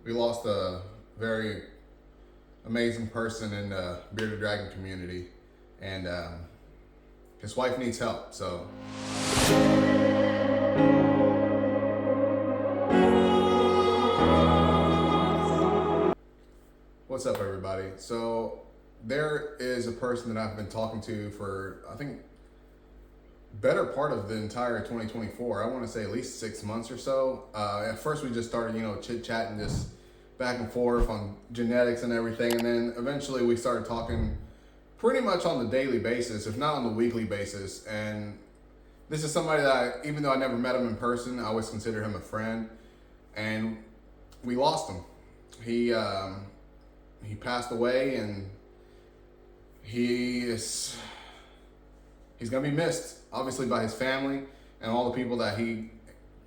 We lost a very amazing person in the Bearded Dragon community, and his wife needs help. So, what's up, everybody? So, there is a person that I've been talking to for, I think, better part of the entire 2024. I want to say at least 6 months or so. At first, we just started, chit chatting, just back and forth on genetics and everything, and then eventually we started talking pretty much on the daily basis, if not on the weekly basis. And this is somebody that, even though I never met him in person, I always consider him a friend. And we lost him. He passed away, and he's gonna be missed, obviously, by his family and all the people that he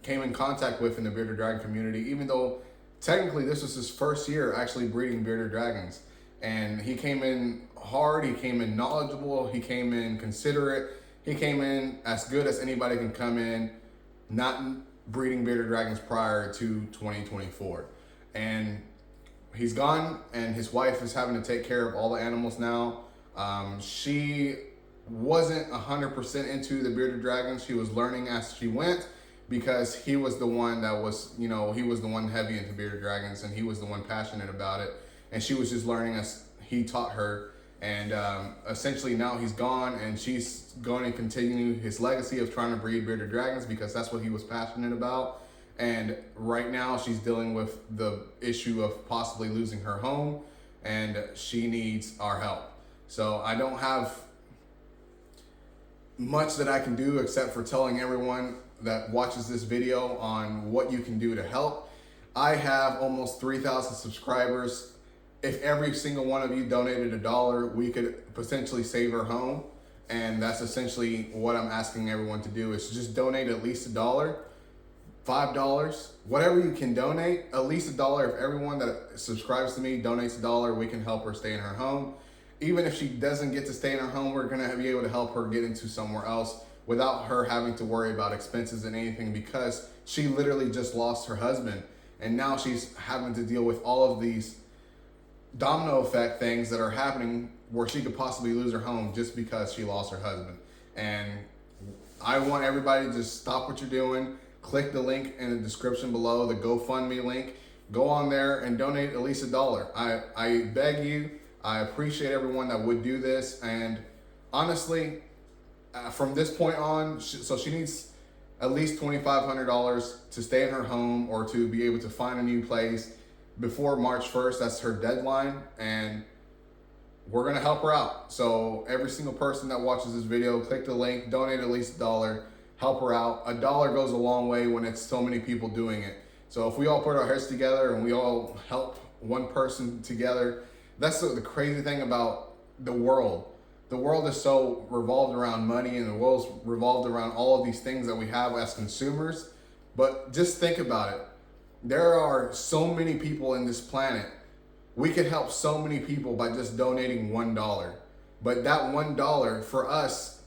came in contact with in the bearded dragon community. Even though technically this was his first year actually breeding bearded dragons, and he came in hard, he came in knowledgeable, he came in considerate, he came in as good as anybody can come in, not breeding bearded dragons prior to 2024. And he's gone, and his wife is having to take care of all the animals now. She wasn't 100% into the bearded dragons. She was learning as she went, because he was the one that was, he was the one heavy into bearded dragons, and he was the one passionate about it. And she was just learning as he taught her. And essentially now he's gone, and she's going to continue his legacy of trying to breed bearded dragons, because that's what he was passionate about. And right now she's dealing with the issue of possibly losing her home, and she needs our help. So I don't have much that I can do except for telling everyone that watches this video on what you can do to help. I have almost 3,000 subscribers. If every single one of you donated $1, we could potentially save her home. And that's essentially what I'm asking everyone to do, is just donate at least $1, $5, whatever you can donate, at least $1. If everyone that subscribes to me donates $1, we can help her stay in her home. Even if she doesn't get to stay in her home, we're gonna be able to help her get into somewhere else without her having to worry about expenses and anything, because she literally just lost her husband, and now she's having to deal with all of these domino effect things that are happening, where she could possibly lose her home just because she lost her husband. And I want everybody to just stop what you're doing, click the link in the description below, the GoFundMe link, go on there and donate at least $1. I beg you. I appreciate everyone that would do this. And honestly, from this point on, she needs at least $2,500 to stay in her home, or to be able to find a new place before March 1st. That's her deadline, and we're gonna help her out. So every single person that watches this video, click the link, donate at least $1, help her out. $1 goes a long way when it's so many people doing it. So if we all put our heads together and we all help one person together, that's the crazy thing about the world. The world is so revolved around money, and the world's revolved around all of these things that we have as consumers. But just think about it. There are so many people in this planet. We could help so many people by just donating $1. But that $1 for us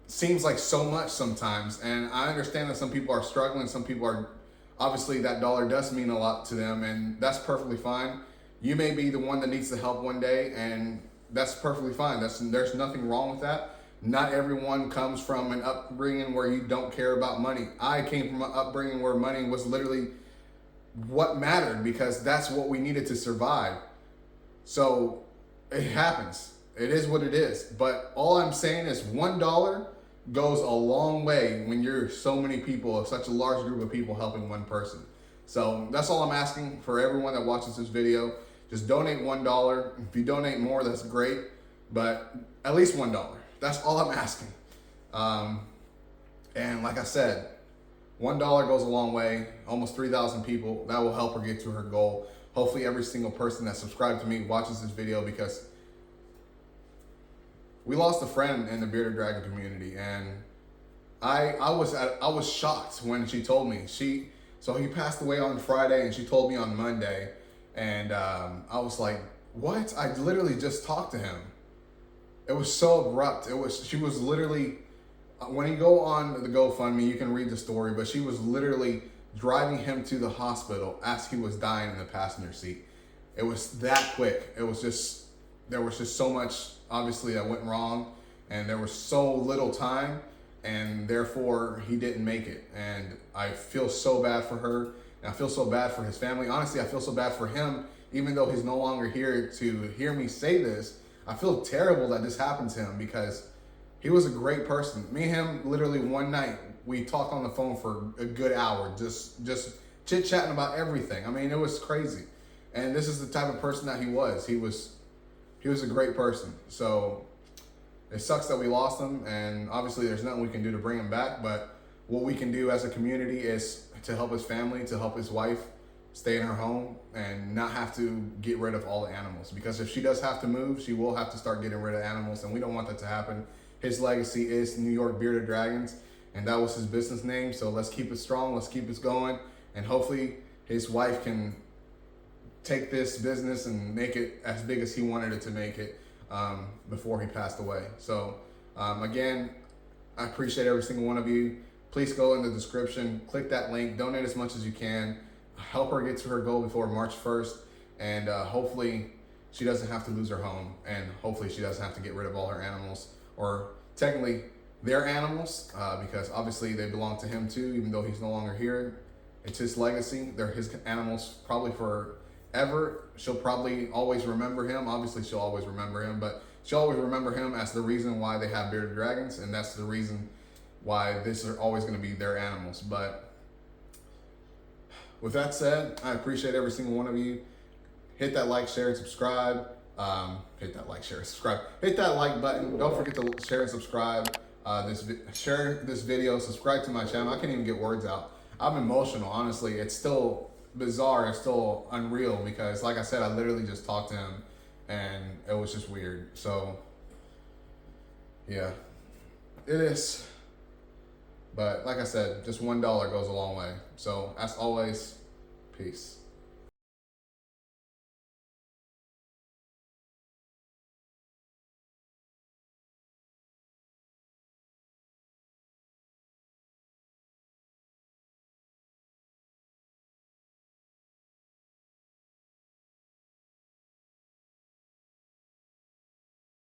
seems like so much sometimes. And I understand that some people are struggling. Some people are, obviously that dollar does mean a lot to them, and that's perfectly fine. You may be the one that needs the help one day, and that's perfectly fine. There's nothing wrong with that. Not everyone comes from an upbringing where you don't care about money. I came from an upbringing where money was literally what mattered, because that's what we needed to survive. So it happens. It is what it is. But all I'm saying is $1 goes a long way when you're so many people, such a large group of people helping one person. So that's all I'm asking for everyone that watches this video. Just donate $1. If you donate more, that's great, but at least $1. That's all I'm asking. And like I said, $1 goes a long way. Almost 3,000 people. That will help her get to her goal. Hopefully every single person that subscribed to me watches this video, because we lost a friend in the bearded dragon community, and I was shocked when she told me. So he passed away on Friday, and she told me on Monday. And I was like, what? I literally just talked to him. It was so abrupt. She was literally, when you go on the GoFundMe, you can read the story, but she was literally driving him to the hospital as he was dying in the passenger seat. It was that quick. It was just, there was just so much obviously that went wrong, and there was so little time, and therefore he didn't make it. And I feel so bad for her, and I feel so bad for his family. Honestly, I feel so bad for him, even though he's no longer here to hear me say this. I feel terrible that this happened to him because he was a great person. Me and him, literally one night, we talked on the phone for a good hour, just chit-chatting about everything. I mean, it was crazy. And this is the type of person that he was. He was a great person. So it sucks that we lost him, and obviously there's nothing we can do to bring him back, but what we can do as a community is to help his family, to help his wife stay in her home and not have to get rid of all the animals. Because if she does have to move, she will have to start getting rid of animals, and we don't want that to happen. His legacy is New York Bearded Dragons, and that was his business name. So let's keep it strong, let's keep it going, and hopefully his wife can take this business and make it as big as he wanted it to make it before he passed away. So again, I appreciate every single one of you. Please go in the description, click that link, donate as much as you can, help her get to her goal before March 1st, and hopefully she doesn't have to lose her home, and hopefully she doesn't have to get rid of all her animals, or technically their animals, because obviously they belong to him too, even though he's no longer here. It's his legacy. They're his animals probably forever. She'll probably always remember him. Obviously she'll always remember him, but she'll always remember him as the reason why they have bearded dragons, and that's the reason why this are always going to be their animals. But with that said, I appreciate every single one of you. Hit that like, share, and subscribe. Hit that like, share, and subscribe. Hit that like button. Don't forget to share and subscribe. Share this video. Subscribe to my channel. I can't even get words out. I'm emotional, honestly. It's still bizarre. It's still unreal because, like I said, I literally just talked to him, and it was just weird. So, yeah, it is. But like I said, just $1 goes a long way. So as always, peace.